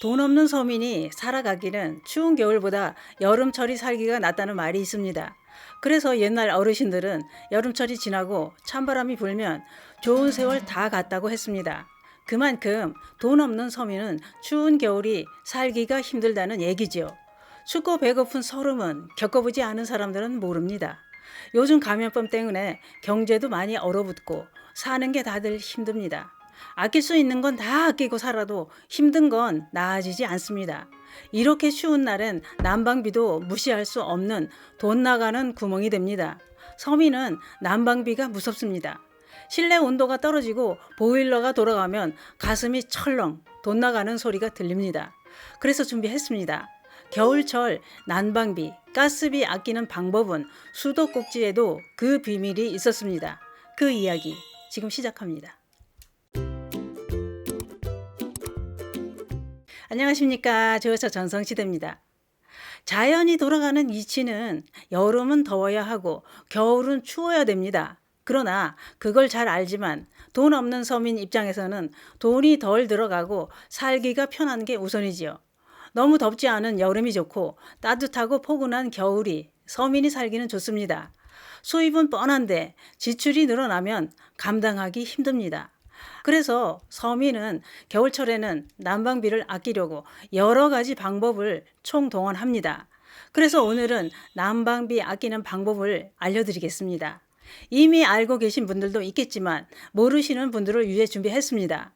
돈 없는 서민이 살아가기는 추운 겨울보다 여름철이 살기가 낫다는 말이 있습니다. 그래서 옛날 어르신들은 여름철이 지나고 찬바람이 불면 좋은 세월 다 갔다고 했습니다. 그만큼 돈 없는 서민은 추운 겨울이 살기가 힘들다는 얘기지요. 춥고 배고픈 서름은 겪어보지 않은 사람들은 모릅니다. 요즘 감염병 때문에 경제도 많이 얼어붙고 사는 게 다들 힘듭니다. 아낄 수 있는 건 다 아끼고 살아도 힘든 건 나아지지 않습니다. 이렇게 추운 날엔 난방비도 무시할 수 없는 돈 나가는 구멍이 됩니다. 서민은 난방비가 무섭습니다. 실내 온도가 떨어지고 보일러가 돌아가면 가슴이 철렁 돈 나가는 소리가 들립니다. 그래서 준비했습니다. 겨울철 난방비, 가스비 아끼는 방법은 수도꼭지에도 그 비밀이 있었습니다. 그 이야기 지금 시작합니다. 안녕하십니까. 저서 전성시대입니다. 자연이 돌아가는 이치는 여름은 더워야 하고 겨울은 추워야 됩니다. 그러나 그걸 잘 알지만 돈 없는 서민 입장에서는 돈이 덜 들어가고 살기가 편한 게 우선이지요. 너무 덥지 않은 여름이 좋고 따뜻하고 포근한 겨울이 서민이 살기는 좋습니다. 수입은 뻔한데 지출이 늘어나면 감당하기 힘듭니다. 그래서 서민은 겨울철에는 난방비를 아끼려고 여러 가지 방법을 총동원합니다. 그래서 오늘은 난방비 아끼는 방법을 알려드리겠습니다. 이미 알고 계신 분들도 있겠지만 모르시는 분들을 위해 준비했습니다.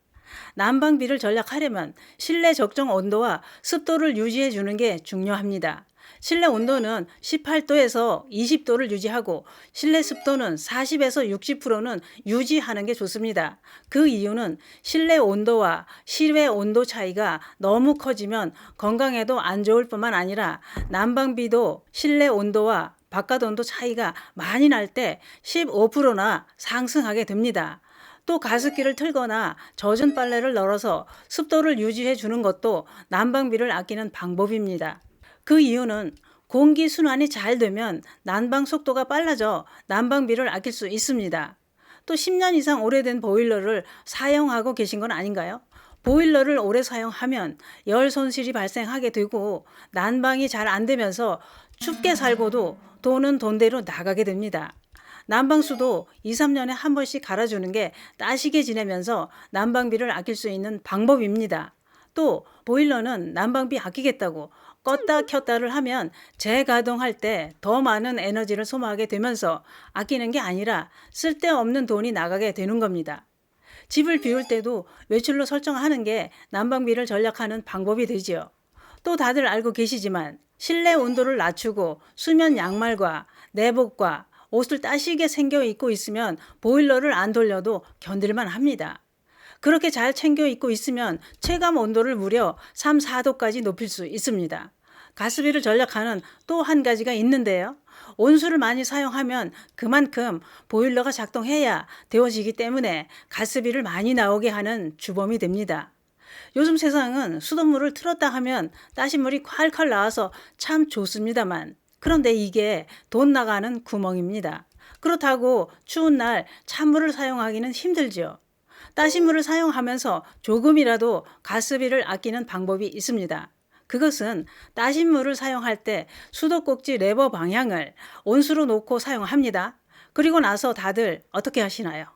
난방비를 절약하려면 실내 적정 온도와 습도를 유지해 주는 게 중요합니다. 실내 온도는 18도에서 20도를 유지하고 실내 습도는 40에서 60%는 유지하는 게 좋습니다. 그 이유는 실내 온도와 실외 온도 차이가 너무 커지면 건강에도 안 좋을 뿐만 아니라 난방비도 실내 온도와 바깥 온도 차이가 많이 날 때 15%나 상승하게 됩니다. 또 가습기를 틀거나 젖은 빨래를 널어서 습도를 유지해 주는 것도 난방비를 아끼는 방법입니다. 그 이유는 공기 순환이 잘 되면 난방 속도가 빨라져 난방비를 아낄 수 있습니다. 또 10년 이상 오래된 보일러를 사용하고 계신 건 아닌가요? 보일러를 오래 사용하면 열 손실이 발생하게 되고 난방이 잘 안 되면서 춥게 살고도 돈은 돈대로 나가게 됩니다. 난방수도 2, 3년에 한 번씩 갈아주는 게 따시게 지내면서 난방비를 아낄 수 있는 방법입니다. 또 보일러는 난방비 아끼겠다고 껐다 켰다를 하면 재가동할 때 더 많은 에너지를 소모하게 되면서 아끼는 게 아니라 쓸데없는 돈이 나가게 되는 겁니다. 집을 비울 때도 외출로 설정하는 게 난방비를 절약하는 방법이 되지요. 또 다들 알고 계시지만 실내 온도를 낮추고 수면 양말과 내복과 옷을 따시게 챙겨 입고 있으면 보일러를 안 돌려도 견딜만 합니다. 그렇게 잘 챙겨 입고 있으면 체감 온도를 무려 3, 4도까지 높일 수 있습니다. 가스비를 절약하는 또 한 가지가 있는데요. 온수를 많이 사용하면 그만큼 보일러가 작동해야 데워지기 때문에 가스비를 많이 나오게 하는 주범이 됩니다. 요즘 세상은 수돗물을 틀었다 하면 따신 물이 콸콸 나와서 참 좋습니다만 그런데 이게 돈 나가는 구멍입니다. 그렇다고 추운 날 찬물을 사용하기는 힘들죠. 따신 물을 사용하면서 조금이라도 가스비를 아끼는 방법이 있습니다. 그것은 따신 물을 사용할 때 수도꼭지 레버 방향을 온수로 놓고 사용합니다. 그리고 나서 다들 어떻게 하시나요?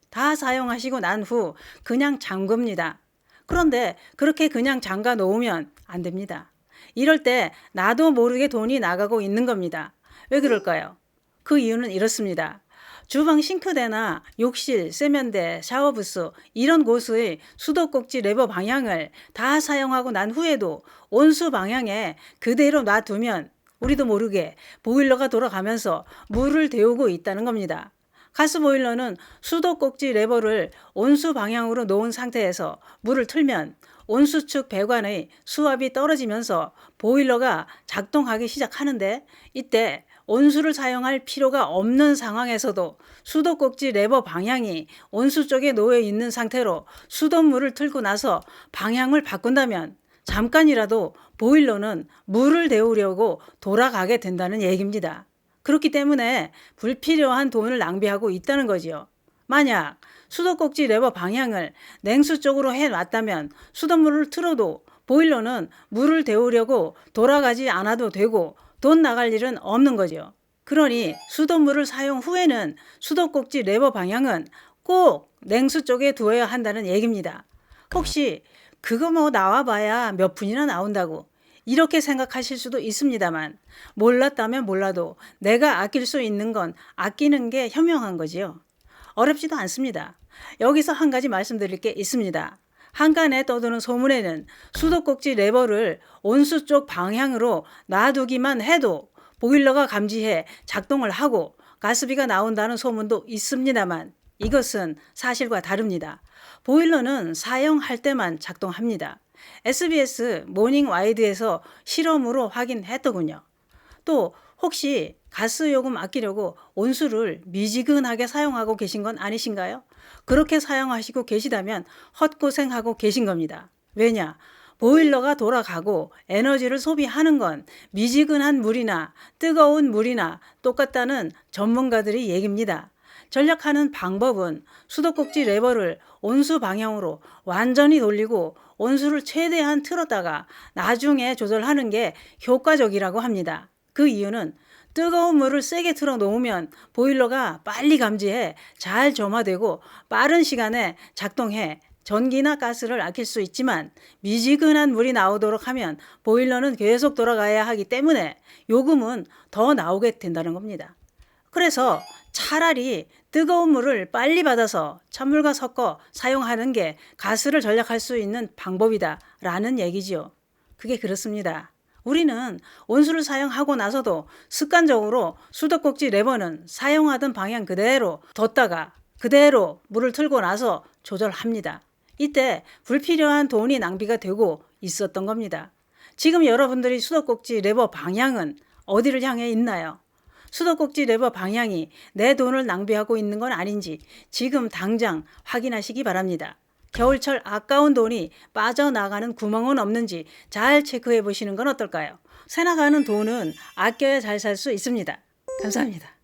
다 사용하시고 난 후 그냥 잠굽니다. 그런데 그렇게 그냥 잠가 놓으면 안 됩니다. 이럴 때 나도 모르게 돈이 나가고 있는 겁니다. 왜 그럴까요? 그 이유는 이렇습니다. 주방 싱크대나 욕실, 세면대, 샤워부스 이런 곳의 수도꼭지 레버 방향을 다 사용하고 난 후에도 온수 방향에 그대로 놔두면 우리도 모르게 보일러가 돌아가면서 물을 데우고 있다는 겁니다. 가스보일러는 수도꼭지 레버를 온수 방향으로 놓은 상태에서 물을 틀면 온수축 배관의 수압이 떨어지면서 보일러가 작동하기 시작하는데 이때 온수를 사용할 필요가 없는 상황에서도 수도꼭지 레버 방향이 온수 쪽에 놓여 있는 상태로 수돗물을 틀고 나서 방향을 바꾼다면 잠깐이라도 보일러는 물을 데우려고 돌아가게 된다는 얘기입니다. 그렇기 때문에 불필요한 돈을 낭비하고 있다는 거지요. 만약 수도꼭지 레버 방향을 냉수 쪽으로 해놨다면 수돗물을 틀어도 보일러는 물을 데우려고 돌아가지 않아도 되고 돈 나갈 일은 없는 거죠. 그러니 수돗물을 사용 후에는 수도꼭지 레버 방향은 꼭 냉수 쪽에 두어야 한다는 얘기입니다. 혹시 그거 뭐 나와봐야 몇 분이나 나온다고 이렇게 생각하실 수도 있습니다만, 몰랐다면 몰라도 내가 아낄 수 있는 건 아끼는 게 현명한 거지요. 어렵지도 않습니다. 여기서 한 가지 말씀드릴 게 있습니다. 한간에 떠도는 소문에는 수도꼭지 레버를 온수 쪽 방향으로 놔두기만 해도 보일러가 감지해 작동을 하고 가스비가 나온다는 소문도 있습니다만, 이것은 사실과 다릅니다. 보일러는 사용할 때만 작동합니다. SBS 모닝 와이드에서 실험으로 확인했더군요. 또 혹시 가스요금 아끼려고 온수를 미지근하게 사용하고 계신 건 아니신가요? 그렇게 사용하시고 계시다면 헛고생하고 계신 겁니다. 왜냐? 보일러가 돌아가고 에너지를 소비하는 건 미지근한 물이나 뜨거운 물이나 똑같다는 전문가들의 얘기입니다. 전략하는 방법은 수도꼭지 레버를 온수 방향으로 완전히 돌리고 온수를 최대한 틀었다가 나중에 조절하는 게 효과적이라고 합니다. 그 이유는 뜨거운 물을 세게 틀어 놓으면 보일러가 빨리 감지해 잘 점화되고 빠른 시간에 작동해 전기나 가스를 아낄 수 있지만, 미지근한 물이 나오도록 하면 보일러는 계속 돌아가야 하기 때문에 요금은 더 나오게 된다는 겁니다. 그래서 차라리 뜨거운 물을 빨리 받아서 찬물과 섞어 사용하는 게 가스를 절약할 수 있는 방법이다 라는 얘기지요. 그게 그렇습니다. 우리는 온수를 사용하고 나서도 습관적으로 수도꼭지 레버는 사용하던 방향 그대로 뒀다가 그대로 물을 틀고 나서 조절합니다. 이때 불필요한 돈이 낭비가 되고 있었던 겁니다. 지금 여러분들이 수도꼭지 레버 방향은 어디를 향해 있나요? 수도꼭지 레버 방향이 내 돈을 낭비하고 있는 건 아닌지 지금 당장 확인하시기 바랍니다. 겨울철 아까운 돈이 빠져나가는 구멍은 없는지 잘 체크해 보시는 건 어떨까요? 새나가는 돈은 아껴야 잘 살 수 있습니다. 감사합니다.